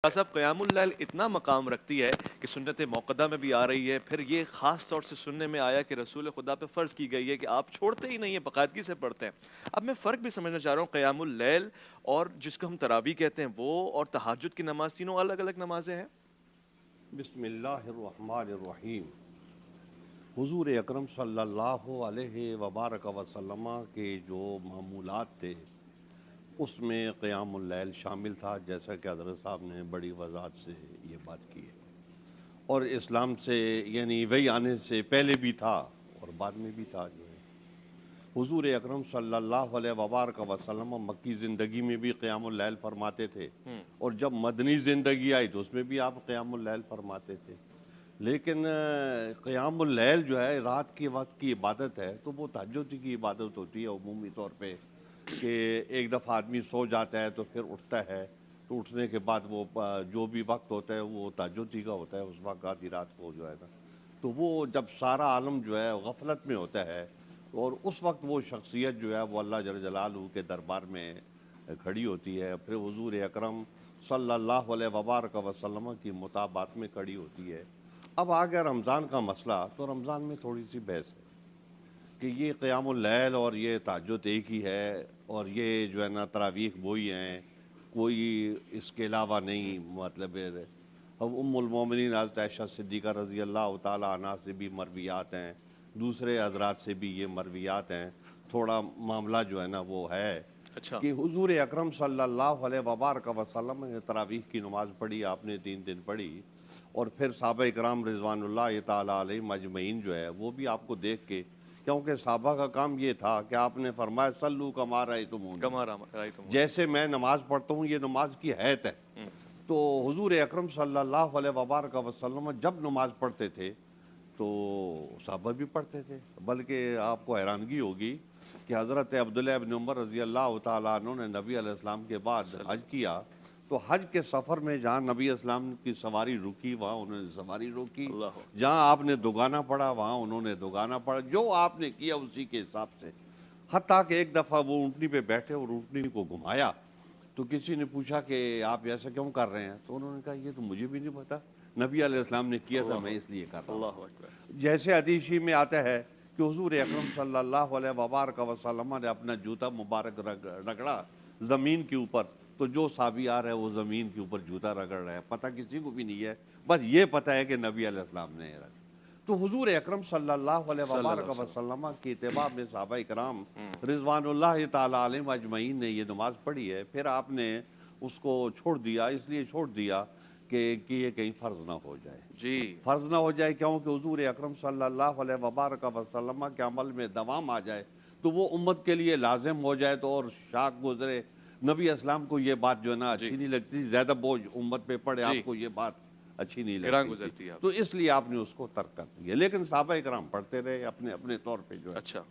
صاحب قیام اللیل اتنا مقام رکھتی ہے کہ سنت موقدہ میں بھی آ رہی ہے، پھر یہ خاص طور سے سننے میں آیا کہ رسول خدا پہ فرض کی گئی ہے کہ آپ چھوڑتے ہی نہیں ہیں، باقاعدگی سے پڑھتے ہیں۔ اب میں فرق بھی سمجھنا چاہ رہا ہوں، قیام اللیل اور جس کو ہم تراویح کہتے ہیں وہ اور تہجد کی نماز، تینوں الگ الگ نمازیں ہیں۔ بسم اللہ الرحمن الرحیم۔ حضور اکرم صلی اللہ علیہ وبارک وسلم کے جو معمولات تھے اس میں قیام اللیل شامل تھا، جیسا کہ حضرت صاحب نے بڑی وضاحت سے یہ بات کی ہے، اور اسلام سے یعنی وہی آنے سے پہلے بھی تھا اور بعد میں بھی تھا۔ جو ہے حضور اکرم صلی اللہ علیہ وبارک وسلم مکی زندگی میں بھی قیام اللیل فرماتے تھے، اور جب مدنی زندگی آئی تو اس میں بھی آپ قیام اللیل فرماتے تھے۔ لیکن قیام اللیل جو ہے رات کے وقت کی عبادت ہے، تو وہ تہجد کی عبادت ہوتی ہے عمومی طور پہ، کہ ایک دفعہ آدمی سو جاتا ہے تو پھر اٹھتا ہے، تو اٹھنے کے بعد وہ جو بھی وقت ہوتا ہے وہ تہجد کا ہوتا ہے، اس وقت آدھی رات کو جو ہے نا، تو وہ جب سارا عالم جو ہے غفلت میں ہوتا ہے، اور اس وقت وہ شخصیت جو ہے وہ اللہ جل جلالہ کے دربار میں کھڑی ہوتی ہے، پھر حضور اکرم صلی اللہ علیہ وبارک وسلم کی مطابعت میں کھڑی ہوتی ہے۔ اب آ گیا رمضان کا مسئلہ، تو رمضان میں تھوڑی سی بحث ہے کہ یہ قیام اللیل اور یہ تہجد ایک ہی ہے، اور یہ جو ہے نا تراویح وہی ہیں، کوئی اس کے علاوہ نہیں۔ مطلب ام المومنین حضرت عائشہ صدیقہ رضی اللہ تعالیٰ عنہ سے بھی مرویات ہیں، دوسرے حضرات سے بھی یہ مرویات ہیں۔ تھوڑا معاملہ جو ہے نا وہ ہے اچھا، کہ حضور اکرم صلی اللہ علیہ وبارک وسلم نے تراویح کی نماز پڑھی، آپ نے 3 دن پڑھی، اور پھر صحابہ اکرام رضوان اللہ تعالیٰ علیہ مجمعین جو ہے وہ بھی آپ کو دیکھ کے، کیونکہ صحابہ کا کام یہ تھا کہ آپ نے فرمایا صلو کما رأیتمونی، کما رأیتم۔ جیسے میں نماز پڑھتا ہوں یہ نماز کی حیت ہے۔ تو حضور اکرم صلی اللہ علیہ وبارک وسلم جب نماز پڑھتے تھے تو صحابہ بھی پڑھتے تھے، بلکہ آپ کو حیرانگی ہوگی کہ حضرت عبداللہ ابن عمر رضی اللہ تعالیٰ عنہ نے نبی علیہ السلام کے بعد حج کیا، تو حج کے سفر میں جہاں نبی علیہ السلام کی سواری رکی وہاں انہوں نے سواری روکی، اللہ، جہاں آپ نے دگانا پڑھا وہاں انہوں نے دگانا پڑھا، جو آپ نے کیا اسی کے حساب سے۔ حتیٰ کہ ایک دفعہ وہ اونٹنی پہ بیٹھے اور اونٹنی کو گھمایا، تو کسی نے پوچھا کہ آپ ایسا کیوں کر رہے ہیں، تو انہوں نے کہا یہ تو مجھے بھی نہیں پتا، نبی علیہ السلام نے کیا تھا، میں اس لیے کر رہا ہوں۔ اللہ اکبر۔ جیسے حدیث میں آتا ہے کہ حضور اکرم صلی اللہ علیہ وبارک وسلم نے اپنا جوتا مبارک رگڑا زمین کے اوپر، تو جو صحابی آ رہا ہے وہ زمین کے اوپر جوتا رگڑ رہا ہے، پتہ کسی کو بھی نہیں ہے، بس یہ پتہ ہے کہ نبی علیہ السلام نے رگڑا۔ تو حضور اکرم صلی اللہ علیہ وبارک وسلم کی اتباع میں صحابہ اکرام رضوان اللہ تعالیٰ علیہ اجمعین نے یہ نماز پڑھی ہے، پھر آپ نے اس کو چھوڑ دیا، اس لیے چھوڑ دیا کہ یہ کہیں فرض نہ ہو جائے، جی، فرض نہ ہو جائے، کیونکہ حضور اکرم صلی اللہ علیہ وبارک وسلم کے عمل میں دوام آ جائے تو وہ امت کے لیے لازم ہو جائے، تو اور شاک گزرے۔ نبی اسلام کو یہ بات جو ہے نا اچھی نہیں لگتی، زیادہ بوجھ امت پہ پڑے، آپ کو یہ بات اچھی نہیں گراں لگتی گزرتی تھی، ہے آپ، تو اس لیے آپ نے اس کو ترک کر دیا، لیکن صحابہ اکرام پڑھتے رہے اپنے اپنے طور پہ جو ہے۔ اچھا،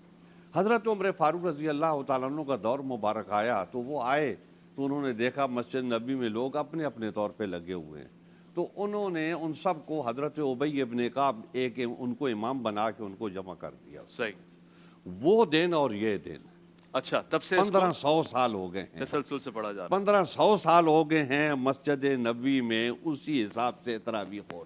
حضرت عمر فاروق رضی اللہ تعالیٰ عنہ کا دور مبارک آیا، تو وہ آئے تو انہوں نے دیکھا مسجد نبی میں لوگ اپنے اپنے طور پہ لگے ہوئے ہیں، تو انہوں نے ان سب کو حضرت ابی ابن کعب ان کو امام بنا کے ان کو جمع کر دیا۔ صحیح، وہ دن اور یہ دن اچھا، تب سے اس کو 1500 سال ہو گئے ہیں، تسلسل سے پڑھا جا رہا ہے۔ 1500 سال ہو گئے ہیں مسجد نبی میں اسی حساب سے تراویح ہو رہی